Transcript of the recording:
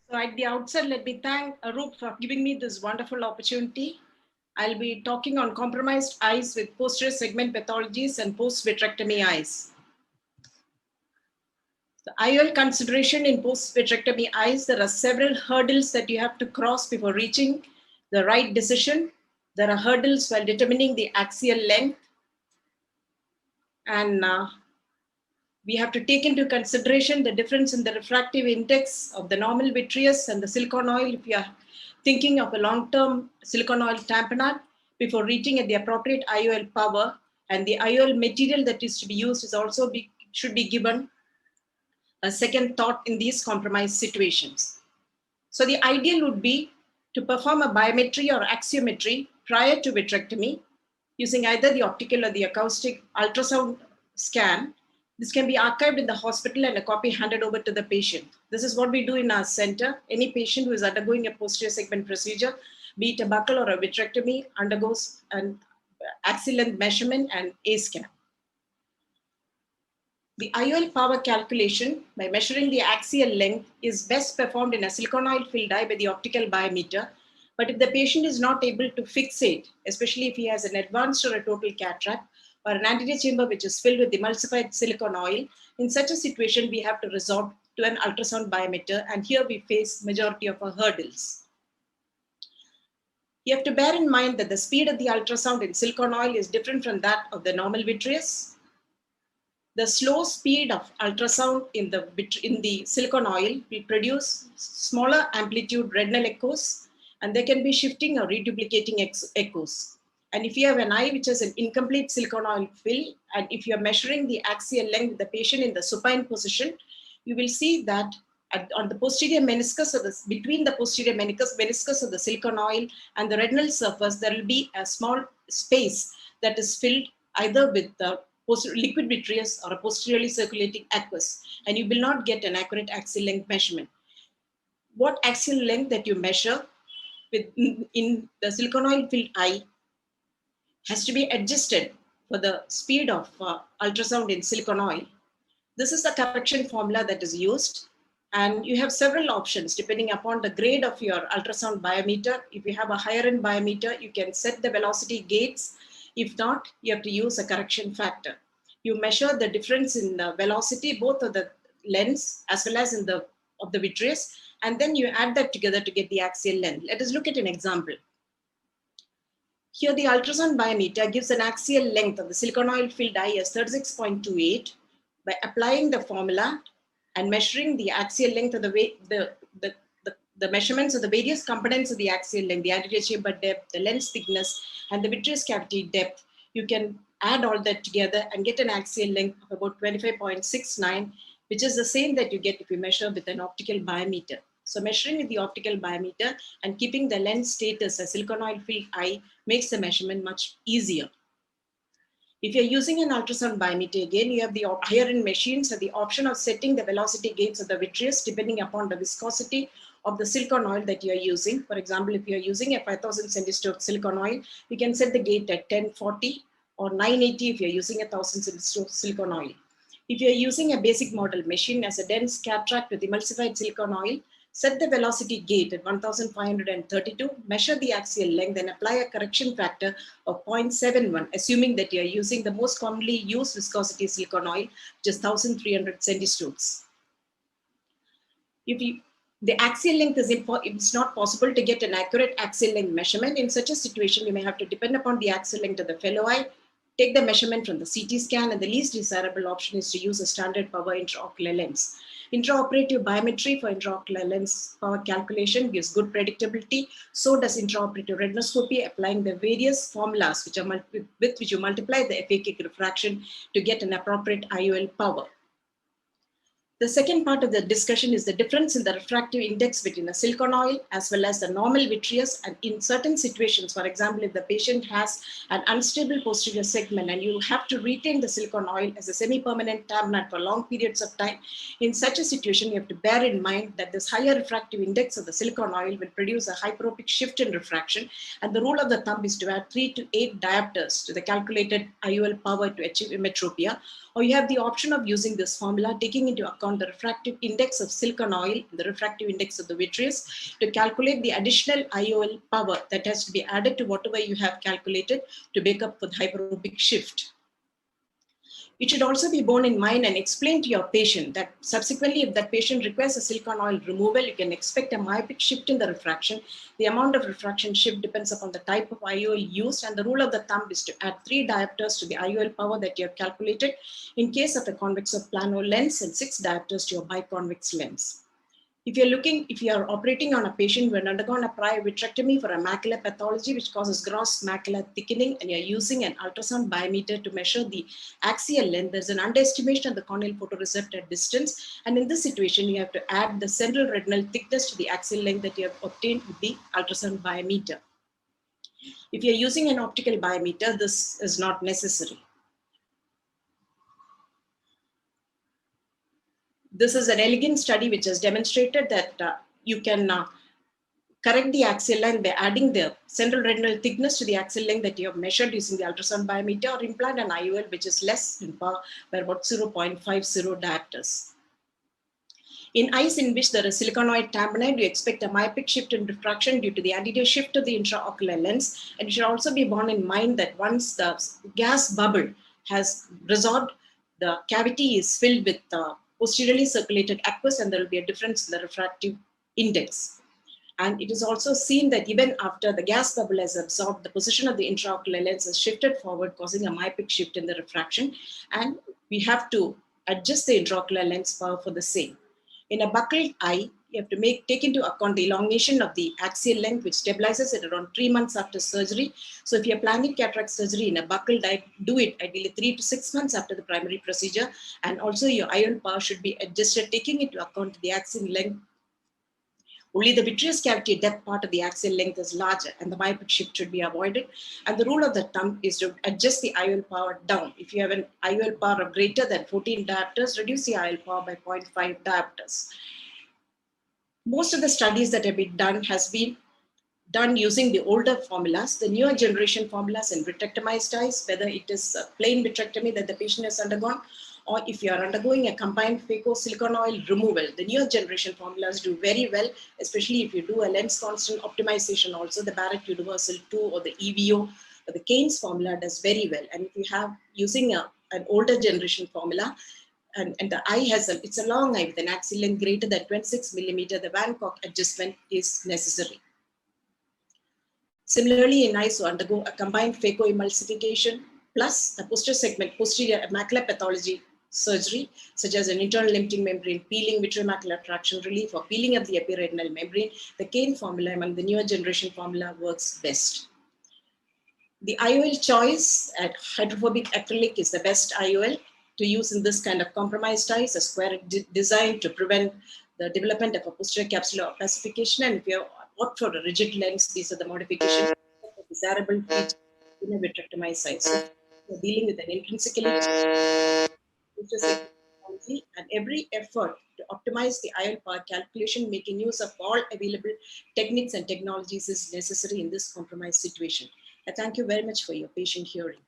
So at the outset, let me thank Arup for giving me this wonderful opportunity. I'll be talking on compromised eyes with posterior segment pathologies and post-vitrectomy eyes. The IOL consideration in post-vitrectomy eyes, there are several hurdles that you have to cross before reaching the right decision. There are hurdles while determining the axial length, and we have to take into consideration the difference in the refractive index of the normal vitreous and the silicone oil if you are thinking of a long-term silicone oil tamponade before reaching at the appropriate IOL power, and the IOL material that is to be used is also should be given a second thought in these compromised situations. So the ideal would be to perform a biometry or axiometry prior to vitrectomy using either the optical or the acoustic ultrasound scan. This can be archived in the hospital and a copy handed over to the patient. This is what we do in our center. Any patient who is undergoing a posterior segment procedure, be it a buccal or a vitrectomy, undergoes an axial length measurement and A scan. The IOL power calculation by measuring the axial length is best performed in a silicone oil filled eye by the optical biometer. But if the patient is not able to fixate, especially if he has an advanced or a total cataract or an anterior chamber which is filled with emulsified silicone oil, in such a situation, we have to resort to an ultrasound biometer. And here we face majority of our hurdles. You have to bear in mind that the speed of the ultrasound in silicone oil is different from that of the normal vitreous. The slow speed of ultrasound in the silicone oil will produce smaller amplitude retinal echoes, and there can be shifting or reduplicating echoes. And if you have an eye which has an incomplete silicone oil fill, and if you're measuring the axial length with the patient in the supine position, you will see that on the posterior meniscus, or between the posterior meniscus of the silicone oil and the retinal surface, there will be a small space that is filled either with the liquid vitreous or a posteriorly circulating aqueous, and you will not get an accurate axial length measurement. What axial length that you measure in the silicone oil filled eye has to be adjusted for the speed of ultrasound in silicone oil. This is the correction formula that is used, and you have several options depending upon the grade of your ultrasound biometer. If you have a higher end biometer, you can set the velocity gates. If not, you have to use a correction factor. You measure the difference in the velocity, both of the lens as well as in the vitreous, and then you add that together to get the axial length. Let us look at an example. Here, the ultrasound biometer gives an axial length of the silicone oil filled eye as 36.28. By applying the formula and measuring the axial length of the measurements of the various components of the axial length, the anterior chamber depth, the lens thickness, and the vitreous cavity depth, you can add all that together and get an axial length of about 25.69, which is the same that you get if you measure with an optical biometer. So measuring with the optical biometer and keeping the lens status as silicone oil filled eye makes the measurement much easier. If you're using an ultrasound biometer, again, you have the higher end machines have the option of setting the velocity gates of the vitreous depending upon the viscosity of the silicone oil that you're using. For example, if you're using a 5000 centistokes silicone oil, you can set the gate at 1040 or 980 if you're using a 1000 centistokes silicone oil. If you're using a basic model machine as a dense cataract with emulsified silicone oil, set the velocity gate at 1532, measure the axial length, and apply a correction factor of 0.71, assuming that you're using the most commonly used viscosity silicone oil, which is 1300 centistokes. The axial length it's not possible to get an accurate axial length measurement. In such a situation, you may have to depend upon the axial length of the fellow eye, take the measurement from the CT scan, and the least desirable option is to use a standard power intraocular lens. Intraoperative biometry for intraocular lens power calculation gives good predictability. So does intraoperative retinoscopy, applying the various formulas with which you multiply the aphakic refraction to get an appropriate IOL power. The second part of the discussion is the difference in the refractive index between a silicone oil as well as the normal vitreous. And in certain situations, for example, if the patient has an unstable posterior segment and you have to retain the silicone oil as a semi-permanent tamponade for long periods of time, in such a situation, you have to bear in mind that this higher refractive index of the silicone oil will produce a hyperopic shift in refraction. And the rule of the thumb is to add 3 to 8 diopters to the calculated IOL power to achieve emmetropia, Or you have the option of using this formula, taking into account the refractive index of silicon oil, the refractive index of the vitreous, to calculate the additional IOL power that has to be added to whatever you have calculated to make up for the hyperopic shift. It should also be borne in mind and explained to your patient that subsequently, if that patient requires a silicone oil removal, you can expect a myopic shift in the refraction. The amount of refraction shift depends upon the type of IOL used, and the rule of the thumb is to add 3 diopters to the IOL power that you have calculated in case of a convex or plano lens, and 6 diopters to your biconvex lens. If you are operating on a patient who has undergone a prior vitrectomy for a macular pathology which causes gross macular thickening, and you're using an ultrasound biometer to measure the axial length, there's an underestimation of the corneal photoreceptor distance. And in this situation, you have to add the central retinal thickness to the axial length that you have obtained with the ultrasound biometer. If you're using an optical biometer, this is not necessary. This is an elegant study which has demonstrated that you can correct the axial length by adding the central retinal thickness to the axial length that you have measured using the ultrasound biometer, or implant an IOL which is less in power by about 0.50 diopters. In eyes in which there is siliconoid tamponade, you expect a myopic shift in diffraction due to the anterior shift of the intraocular lens. And it should also be borne in mind that once the gas bubble has resolved, the cavity is filled with posteriorly circulated aqueous, and there will be a difference in the refractive index. And it is also seen that even after the gas bubble has absorbed, the position of the intraocular lens has shifted forward, causing a myopic shift in the refraction. And we have to adjust the intraocular lens power for the same. In a buckled eye, you have to take into account the elongation of the axial length, which stabilizes at around 3 months after surgery. So if you're planning cataract surgery in a buckled eye, do it ideally 3 to 6 months after the primary procedure. And also your IOL power should be adjusted, taking into account the axial length. Only the vitreous cavity depth part of the axial length is larger, and the myopic shift should be avoided. And the rule of the thumb is to adjust the IOL power down. If you have an IOL power of greater than 14 diopters, reduce the IOL power by 0.5 diopters. Most of the studies that have been done has been done using the older formulas. The newer generation formulas in vitrectomized eyes, whether it is a plain vitrectomy that the patient has undergone, or if you are undergoing a combined phaco silicone oil removal, the newer generation formulas do very well, especially if you do a lens constant optimization also. The Barrett Universal 2 or the EVO or the Keynes formula does very well. And if you have using an older generation formula, and the eye it's a long eye with an axial length greater than 26 millimeter, the Van Gogh adjustment is necessary. Similarly, in eyes who undergo a combined phacoemulsification plus a posterior macular pathology surgery, such as an internal limiting membrane peeling, vitreomacular traction relief, or peeling of the epiretinal membrane, the Keynes formula among the newer generation formula works best. The IOL choice at hydrophobic acrylic is the best IOL to use in this kind of compromised eyes, a square designed to prevent the development of a posterior capsular opacification. And if you opt for a rigid lens, these are the modifications of the desirable features in a vitrectomized eyes. So we're dealing with an intrinsically technology, and every effort to optimize the IOL power calculation, making use of all available techniques and technologies is necessary in this compromised situation. I thank you very much for your patient hearing.